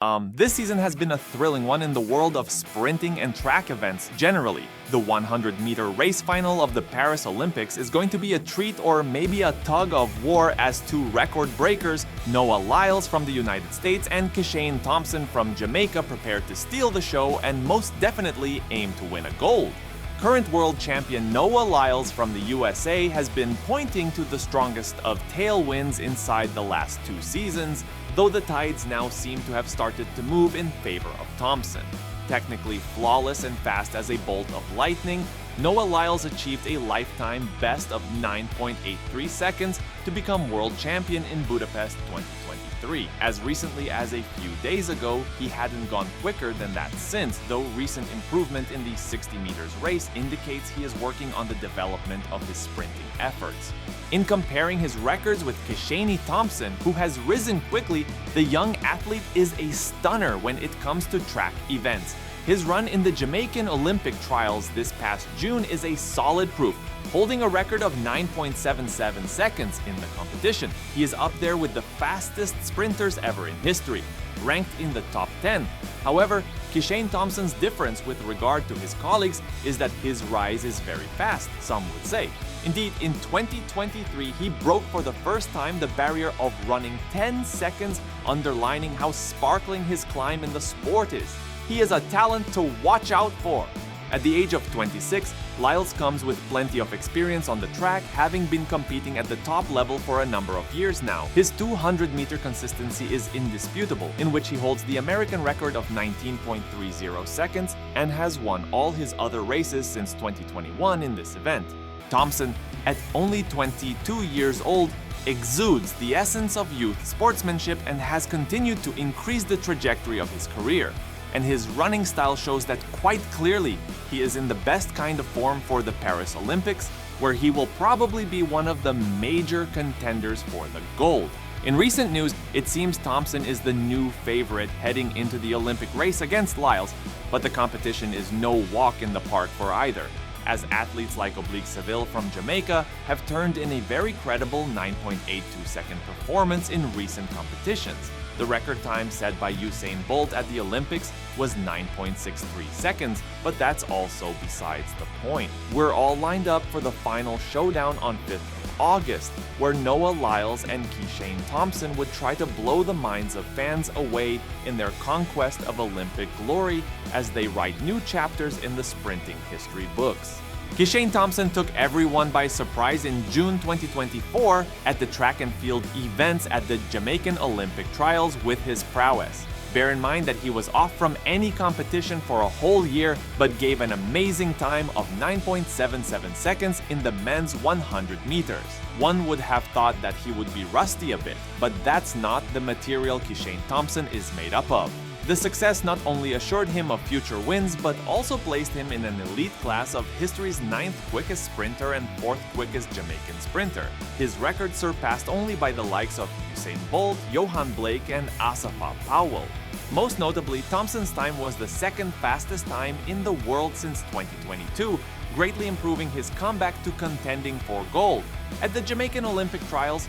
This season has been a thrilling one in the world of sprinting and track events generally. The 100-meter race final of the Paris Olympics is going to be a treat or maybe a tug of war as two record breakers, Noah Lyles from the United States and Kishane Thompson from Jamaica, prepare to steal the show and most definitely aim to win a gold. Current world champion Noah Lyles from the USA has been pointing to the strongest of tailwinds inside the last two seasons, though the tides now seem to have started to move in favor of Thompson. Technically flawless and fast as a bolt of lightning, Noah Lyles achieved a lifetime best of 9.83 seconds to become world champion in Budapest 2023. As recently as a few days ago, he hadn't gone quicker than that since, though recent improvement in the 60 meters race indicates he is working on the development of his sprinting efforts. In comparing his records with Kishane Thompson, who has risen quickly, the young athlete is a stunner when it comes to track events. His run in the Jamaican Olympic trials this past June is a solid proof, holding a record of 9.77 seconds in the competition. He is up there with the fastest sprinters ever in history, ranked in the top 10. However, Kishane Thompson's difference with regard to his colleagues is that his rise is very fast, some would say. Indeed, in 2023, he broke for the first time the barrier of running 10 seconds, underlining how sparkling his climb in the sport is. He is a talent to watch out for. At the age of 26, Lyles comes with plenty of experience on the track, having been competing at the top level for a number of years now. His 200-meter consistency is indisputable, in which he holds the American record of 19.30 seconds and has won all his other races since 2021 in this event. Thompson, at only 22 years old, exudes the essence of youth sportsmanship and has continued to increase the trajectory of his career. And his running style shows that quite clearly he is in the best kind of form for the Paris Olympics, where he will probably be one of the major contenders for the gold. In recent news, it seems Thompson is the new favorite heading into the Olympic race against Lyles, but the competition is no walk in the park for either, as athletes like Seville from Jamaica have turned in a very credible 9.82 second performance in recent competitions. The record time set by Usain Bolt at the Olympics was 9.63 seconds, but that's also besides the point. We're all lined up for the final showdown on 5th of August, where Noah Lyles and Kishane Thompson would try to blow the minds of fans away in their conquest of Olympic glory as they write new chapters in the sprinting history books. Kishane Thompson took everyone by surprise in June 2024 at the track and field events at the Jamaican Olympic trials with his prowess. Bear in mind that he was off from any competition for a whole year, but gave an amazing time of 9.77 seconds in the men's 100 meters. One would have thought that he would be rusty a bit, but that's not the material Kishane Thompson is made up of. The success not only assured him of future wins, but also placed him in an elite class of history's 9th quickest sprinter and 4th quickest Jamaican sprinter. His record surpassed only by the likes of Usain Bolt, Johan Blake, and Asafa Powell. Most notably, Thompson's time was the second fastest time in the world since 2022, greatly improving his comeback to contending for gold. At the Jamaican Olympic trials,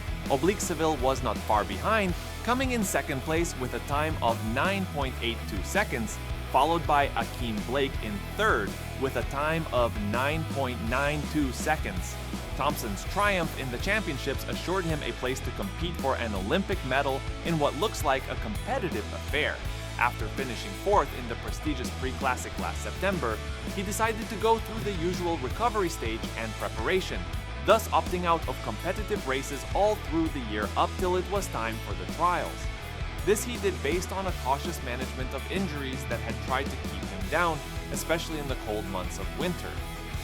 Seville was not far behind, coming in second place with a time of 9.82 seconds, followed by Akeem Blake in third with a time of 9.92 seconds. Thompson's triumph in the championships assured him a place to compete for an Olympic medal in what looks like a competitive affair. After finishing fourth in the prestigious pre-classic last September, he decided to go through the usual recovery stage and preparation, thus opting out of competitive races all through the year up till it was time for the trials. This he did based on a cautious management of injuries that had tried to keep him down, especially in the cold months of winter.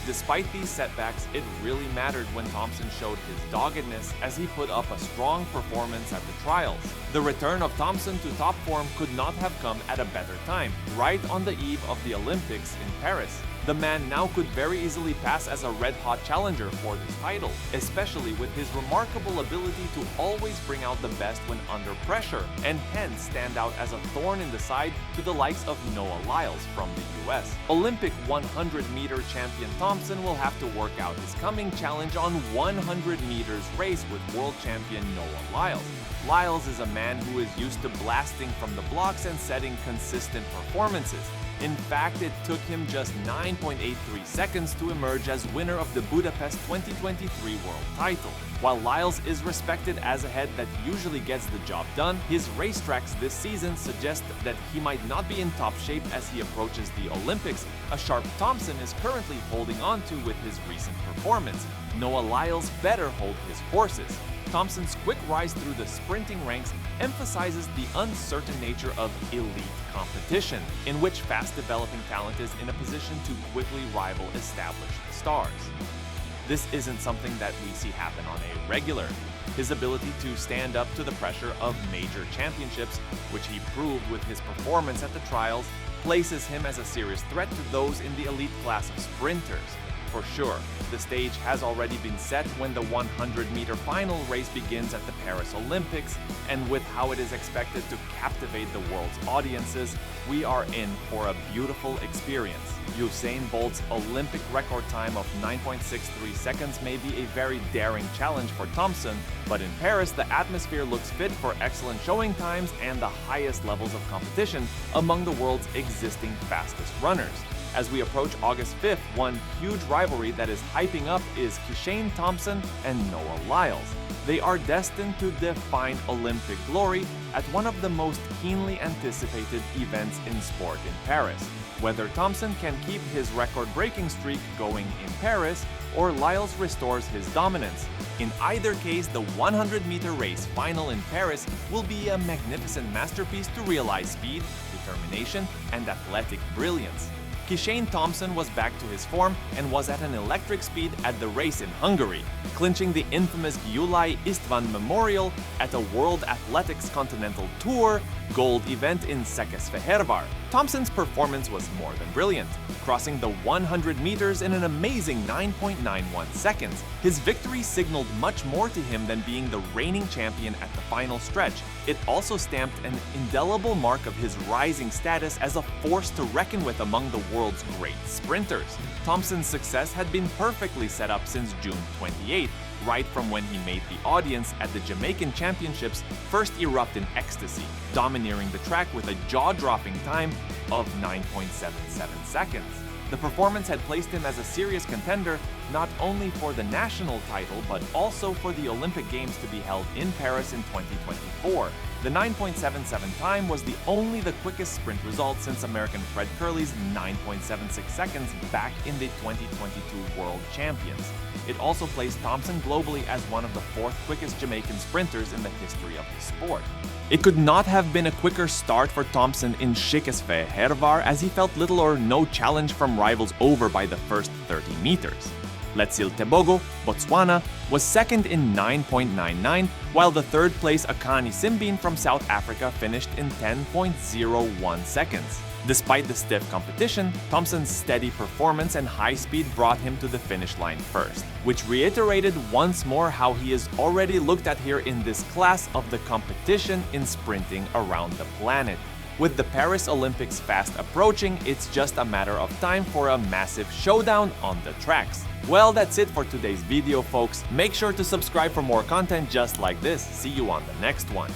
Despite these setbacks, it really mattered when Thompson showed his doggedness as he put up a strong performance at the trials. The return of Thompson to top form could not have come at a better time, right on the eve of the Olympics in Paris. The man now could very easily pass as a red-hot challenger for this title, especially with his remarkable ability to always bring out the best when under pressure, and hence stand out as a thorn in the side to the likes of Noah Lyles from the US. Olympic 100-meter champion Thompson will have to work out his coming challenge on 100 meters race with world champion Noah Lyles. Lyles is a man who is used to blasting from the blocks and setting consistent performances. In fact, it took him just 9.83 seconds to emerge as winner of the Budapest 2023 world title. While Lyles is respected as a head that usually gets the job done, his racetracks this season suggest that he might not be in top shape as he approaches the Olympics, a sharp Thompson is currently holding on to with his recent performance. Noah Lyles better hold his horses. Thompson's quick rise through the sprinting ranks emphasizes the uncertain nature of elite competition, in which fast-developing talent is in a position to quickly rival established stars. This isn't something that we see happen on a regular. His ability to stand up to the pressure of major championships, which he proved with his performance at the trials, places him as a serious threat to those in the elite class of sprinters. For sure, the stage has already been set when the 100-meter final race begins at the Paris Olympics, and with how it is expected to captivate the world's audiences, we are in for a beautiful experience. Usain Bolt's Olympic record time of 9.63 seconds may be a very daring challenge for Thompson, but in Paris, the atmosphere looks fit for excellent showing times and the highest levels of competition among the world's existing fastest runners. As we approach August 5th, one huge rivalry that is hyping up is Kishane Thompson and Noah Lyles. They are destined to define Olympic glory at one of the most keenly anticipated events in sport in Paris. Whether Thompson can keep his record-breaking streak going in Paris, or Lyles restores his dominance. In either case, the 100-meter race final in Paris will be a magnificent masterpiece to realize speed, determination, and athletic brilliance. Kishane Thompson was back to his form and was at an electric speed at the race in Hungary, clinching the infamous Gyulai István Memorial at a World Athletics Continental Tour gold event in Székesfehérvár. Thompson's performance was more than brilliant, crossing the 100 meters in an amazing 9.91 seconds. His victory signaled much more to him than being the reigning champion at the final stretch. It also stamped an indelible mark of his rising status as a force to reckon with among the world's great sprinters. Thompson's success had been perfectly set up since June 28th, right from when he made the audience at the Jamaican Championships first erupt in ecstasy, domineering the track with a jaw-dropping time of 9.77 seconds. The performance had placed him as a serious contender not only for the national title but also for the Olympic Games to be held in Paris in 2024. The 9.77 time was only the quickest sprint result since American Fred Kerley's 9.76 seconds back in the 2022 World Champions. It also placed Thompson globally as one of the fourth quickest Jamaican sprinters in the history of the sport. It could not have been a quicker start for Thompson in Székesfehérvár, as he felt little or no challenge from rivals over by the first 30 meters. Letsil Tebogo, Botswana, was second in 9.99, while the third place Akani Simbine from South Africa finished in 10.01 seconds. Despite the stiff competition, Thompson's steady performance and high speed brought him to the finish line first, which reiterated once more how he is already looked at here in this class of the competition in sprinting around the planet. With the Paris Olympics fast approaching, it's just a matter of time for a massive showdown on the tracks. Well, that's it for today's video, folks. Make sure to subscribe for more content just like this. See you on the next one.